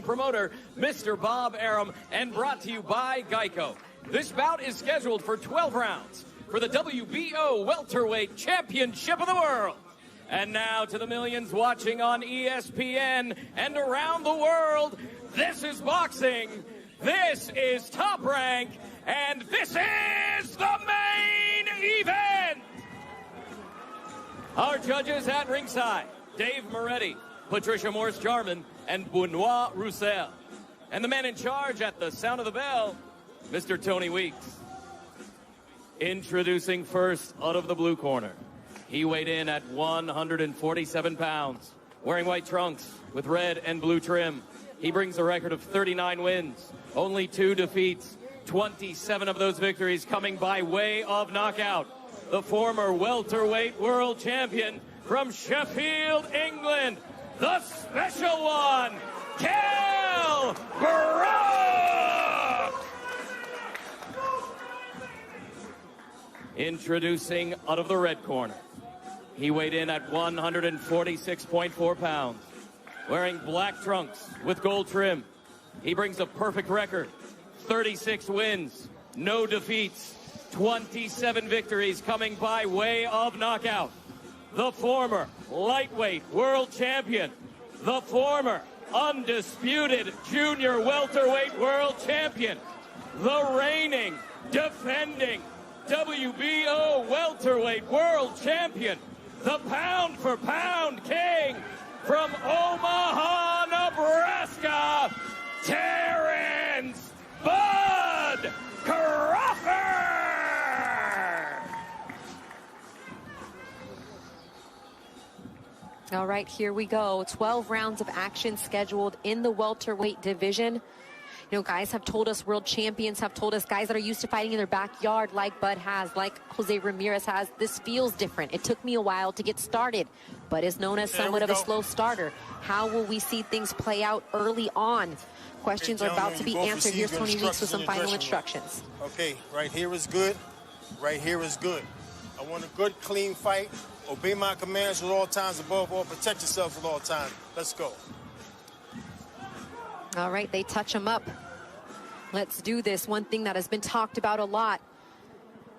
promoter, Mr. Bob Arum, and brought to you by Geico. This bout is scheduled for 12 rounds for the WBO Welterweight Championship of the World. And now to the millions watching on ESPN and around the world, this is boxing, this is Top Rank, and this is the main event! Our judges at ringside, Dave Moretti, Patricia Morse-Jarman, and Benoit Roussel. And the man in charge at the sound of the bell, Mr. Tony Weeks. Introducing first out of the blue corner. He weighed in at 147 pounds, wearing white trunks with red and blue trim. He brings a record of 39 wins, only 2 defeats, 27 of those victories coming by way of knockout. The former welterweight world champion from Sheffield, England, the special one, Kell Brook! Introducing out of the red corner. He weighed in at 146.4 pounds, wearing black trunks with gold trim. He brings a perfect record, 36 wins, no defeats, 27 victories coming by way of knockout. The former lightweight world champion, the former undisputed junior welterweight world champion, the reigning, defending WBO welterweight world champion, the pound-for-pound king from Omaha, Nebraska, Terrence Bud Crawford! All right, here we go. 12 rounds of action scheduled in the welterweight division. You know, guys have told us, world champions have told us, guys that are used to fighting in their backyard like Bud has, like Jose Ramirez has, this feels different. It took me a while to get started. Bud is known as somewhat of a slow starter. How will we see things play out early on? Questions are about to be answered. Here's Tony Weeks with some final instructions. Okay, right here is good. Right here is good. I want a good, clean fight. Obey my commands at all times. Above all, protect yourself at all times. Let's go. All right, they touch him up. Let's do this. One thing that has been talked about a lot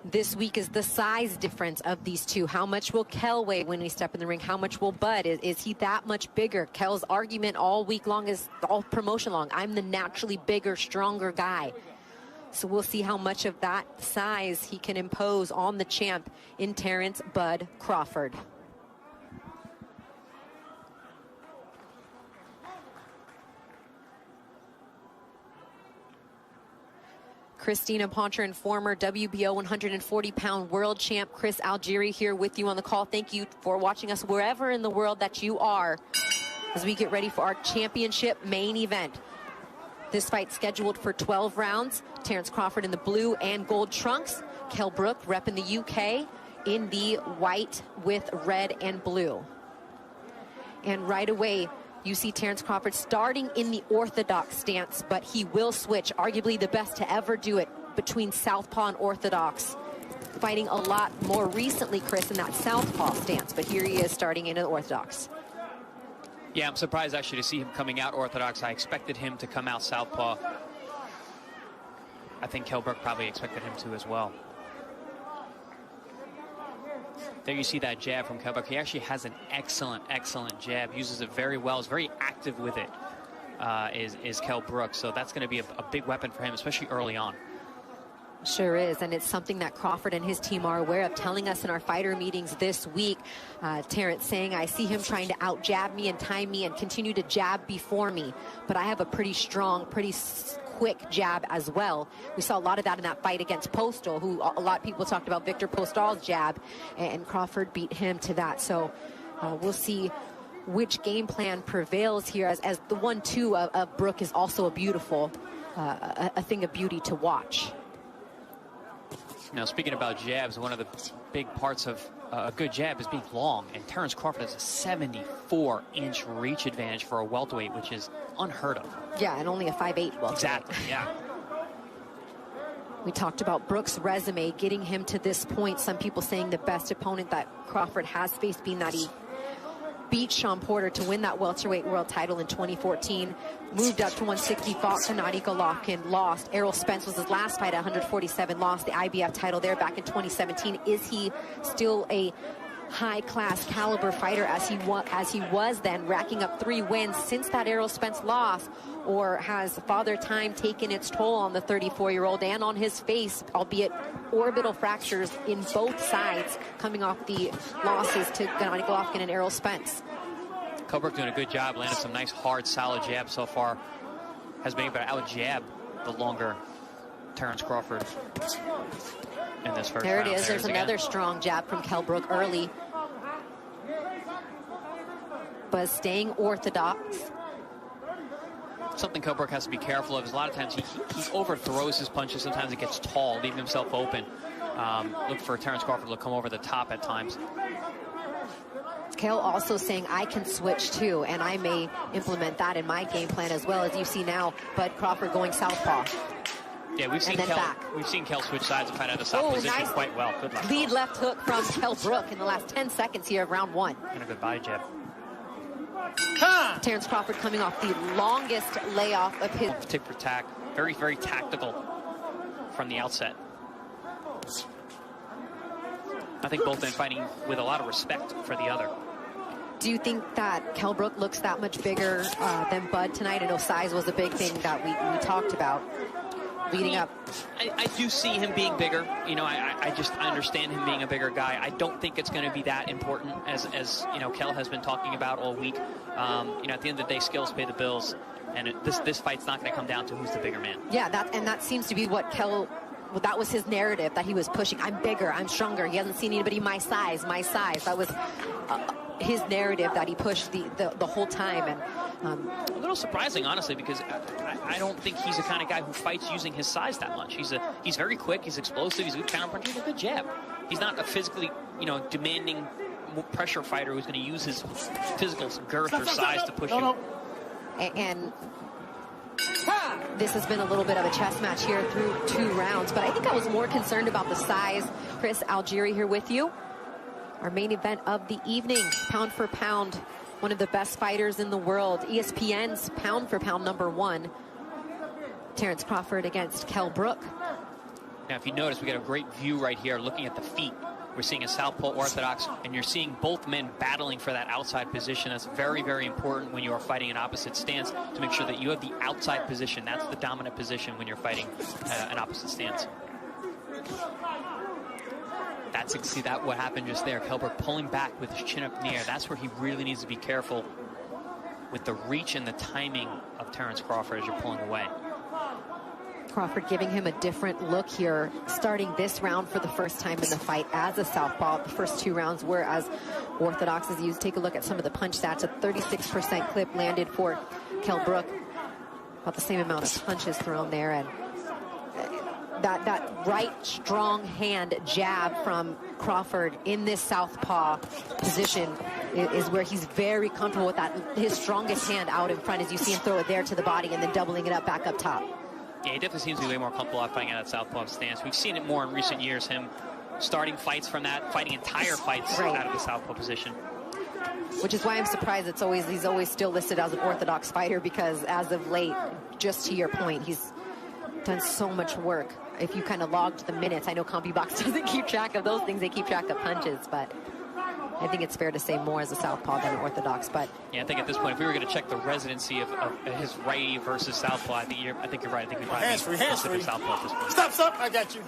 this week is the size difference of these two. How much will Kell weigh when we step in the ring? How much will Bud? Is he that much bigger? Kell's argument all week long, is all promotion long, I'm the naturally bigger, stronger guy. So we'll see how much of that size he can impose on the champ in Terrence Bud Crawford. Christina Poncher and former WBO 140-pound world champ Chris Algieri here with you on the call. Thank you for watching us wherever in the world that you are as we get ready for our championship main event. This fight scheduled for 12 rounds. Terrence Crawford in the blue and gold trunks. Kell Brook repping the UK in the white with red and blue. And right away, you see Terrence Crawford starting in the orthodox stance, but he will switch, arguably the best to ever do it, between southpaw and orthodox. Fighting a lot more recently, Chris, in that southpaw stance, but here he is starting into the orthodox. Yeah, I'm surprised actually to see him coming out orthodox. I expected him to come out southpaw. I think Kell Brook probably expected him to as well. There you see that jab from Kell Brook. He actually has an excellent jab. Uses it very well. Is very active with it. Is Kell Brook. So that's going to be a big weapon for him, especially early on. Sure is, and it's something that Crawford and his team are aware of, telling us in our fighter meetings this week. Terrence saying, I see him trying to out-jab me and time me and continue to jab before me, but I have a pretty strong, pretty quick jab as well. We saw a lot of that in that fight against Postal, who a lot of people talked about Victor Postal's jab, and Crawford beat him to that. So we'll see which game plan prevails here, as the 1-2 of Brook is also a beautiful, a thing of beauty to watch. Now, speaking about jabs, one of the big parts of a good jab is being long, and Terrence Crawford has a 74-inch reach advantage for a welterweight, which is unheard of. Yeah, and only a 5'8" welterweight. Exactly, yeah. We talked about Brook's resume, getting him to this point. Some people saying the best opponent that Crawford has faced, being that he beat Sean Porter to win that welterweight world title in 2014. Moved up to 160, fought Gennady Golovkin, lost. Errol Spence was his last fight at 147, lost the IBF title there back in 2017. Is he still a high-class caliber fighter as he was then, racking up 3 wins since that Errol Spence loss? Or has Father Time taken its toll on the 34-year-old and on his face, albeit orbital fractures in both sides, coming off the losses to Gennady Golovkin and Errol Spence? Kell Brook doing a good job, landed some nice, hard, solid jabs so far. Has been able to out-jab the longer Terence Crawford in this first there round. It is. There's another strong jab from Kell Brook early. But staying orthodox. Something Kell Brook has to be careful of is a lot of times he overthrows his punches. Sometimes he gets tall, leaving himself open. Look for Terence Crawford to come over the top at times. Kell also saying, I can switch too, and I may implement that in my game plan as well, as you see now. But Crawford going southpaw. Yeah, we've seen Kell switch sides and fight out of the south position nice quite well. Good luck. Lead left hook from Kell Brook in the last 10 seconds here of round 1. And a good body jab. Terence Crawford coming off the longest layoff of his. Tick for tack. Very, very tactical from the outset. I think both men fighting with a lot of respect for the other. Do you think that Kell Brook looks that much bigger than Bud tonight? I know size was a big thing that we talked about leading up. I do see him being bigger. You know, I understand him being a bigger guy. I don't think it's going to be that important as you know, Kell has been talking about all week. You know, at the end of the day, skills pay the bills, and this fight's not going to come down to who's the bigger man. Yeah, that seems to be what Kell. Well, that was his narrative that he was pushing. I'm bigger, I'm stronger. He hasn't seen anybody my size. That was his narrative that he pushed the whole time. And a little surprising, honestly, because I don't think he's the kind of guy who fights using his size that much. He's very quick, he's explosive, he's a good counterpuncher, he's a good jab. He's not a physically, you know, demanding pressure fighter who's going to use his physical girth or size to push you. And this has been a little bit of a chess match here through 2 rounds, but I think I was more concerned about the size. Chris Algieri here with you. Our main event of the evening, pound for pound, one of the best fighters in the world, ESPN's pound for pound #1, Terence Crawford against Kell Brook. Now, if you notice, we got a great view right here looking at the feet. We're seeing a southpaw orthodox, and you're seeing both men battling for that outside position. That's very, very important when you are fighting an opposite stance, to make sure that you have the outside position. That's the dominant position when you're fighting an opposite stance. See that what happened just there. Kell Brook pulling back with his chin up in the air. That's where he really needs to be careful with the reach and the timing of Terence Crawford as you're pulling away. Crawford giving him a different look here, starting this round for the first time in the fight as a southpaw. The first 2 rounds were as orthodox as used. Take a look at some of the punch stats. A 36% clip landed for Kell Brook. About the same amount of punches thrown there. And that right strong hand jab from Crawford in this southpaw position is where he's very comfortable with that. His strongest hand out in front, as you see him throw it there to the body and then doubling it up back up top. Yeah, he definitely seems to be way more comfortable out fighting out that southpaw stance. We've seen it more in recent years, him starting fights from that, fighting entire fights out of the southpaw position. Which is why I'm surprised he's always still listed as an orthodox fighter, because as of late, just to your point, he's done so much work. If you kind of logged the minutes, I know CompuBox doesn't keep track of those things, they keep track of punches, but I think it's fair to say more as a southpaw than an orthodox. But yeah, I think at this point, if we were going to check the residency of his righty versus southpaw, I think you're right. I think we probably hands-free. Southpaw at this point. Stop! I got you.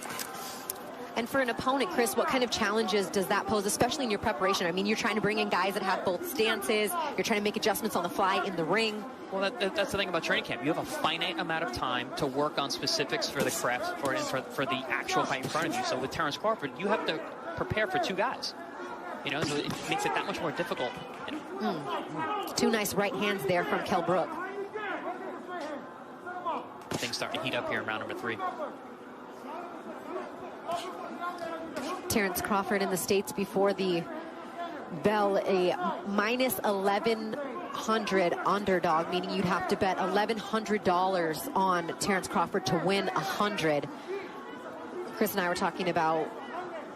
And for an opponent, Chris, what kind of challenges does that pose, especially in your preparation? I mean, you're trying to bring in guys that have both stances. You're trying to make adjustments on the fly in the ring. Well, that's the thing about training camp. You have a finite amount of time to work on specifics for the craft, for the actual fight in front of you. So with Terence Crawford, you have to prepare for 2 guys. You know, so it makes it that much more difficult. You know? 2 nice right hands there from Kell Brook. Things starting to heat up here in round number 3. Terence Crawford in the States before the bell, a minus 1,100 underdog, meaning you'd have to bet $1,100 on Terence Crawford to win 100. Chris and I were talking about,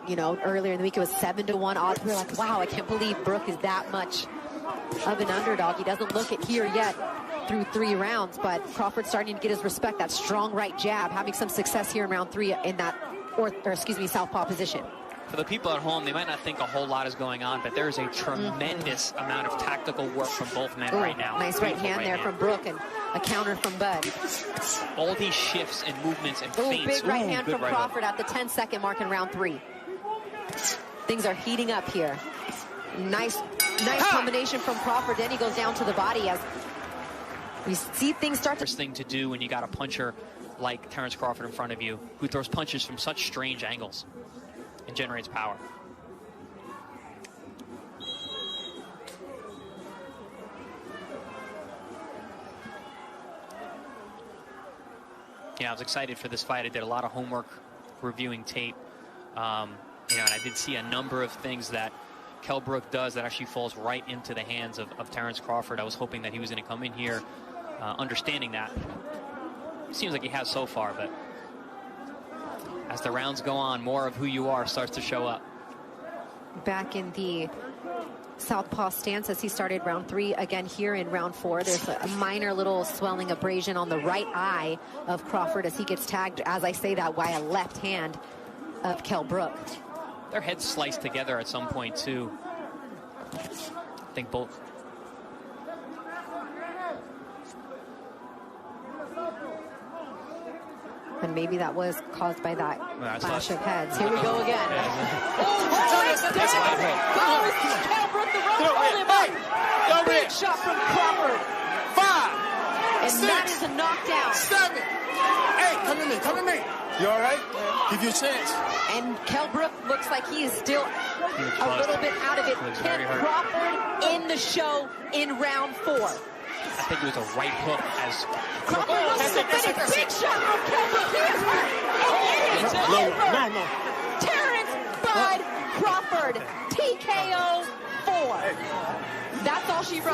you know, earlier in the week, it was 7-1 odds. We were like, wow, I can't believe Brook is that much of an underdog. He doesn't look it here yet through 3 rounds, but Crawford's starting to get his respect. That strong right jab, having some success here in round 3 in that, southpaw position. For the people at home, they might not think a whole lot is going on, but there's a tremendous amount of tactical work from both men right now. Nice right hand there from Brook and a counter from Bud. All these shifts and movements and feints. Big right hand from Crawford at the 10-second mark in round 3. Things are heating up here. Nice combination from Crawford. Then he goes down to the body as we see things start to... First thing to do when you got a puncher like Terrence Crawford in front of you, who throws punches from such strange angles and generates power. Yeah, I was excited for this fight. I did a lot of homework reviewing tape. And I did see a number of things that Brook does that actually falls right into the hands of Terrence Crawford. I was hoping that he was going to come in here understanding that. Seems like he has so far, but as the rounds go on, more of who you are starts to show up. Back in the southpaw stance as he started round 3. Again here in round 4, there's a minor little swelling abrasion on the right eye of Crawford as he gets tagged, as I say that, by a left hand of Brook. Their heads sliced together at some point too. I think both. And maybe that was caused by that clash of heads. Here we go again. Big shot from Crawford. 5, and 6, that is a knockdown. 7, 8. Come to me. You all right? Give you a chance. And Brook looks like he is still a little bit out of it. Can Crawford in the show in round 4? I think it was a right hook as Crawford looks to finish. Big shot from Brook. He is hurt. And it is over. No. Terrence Bud Crawford. TKO 4. That's all she wrote.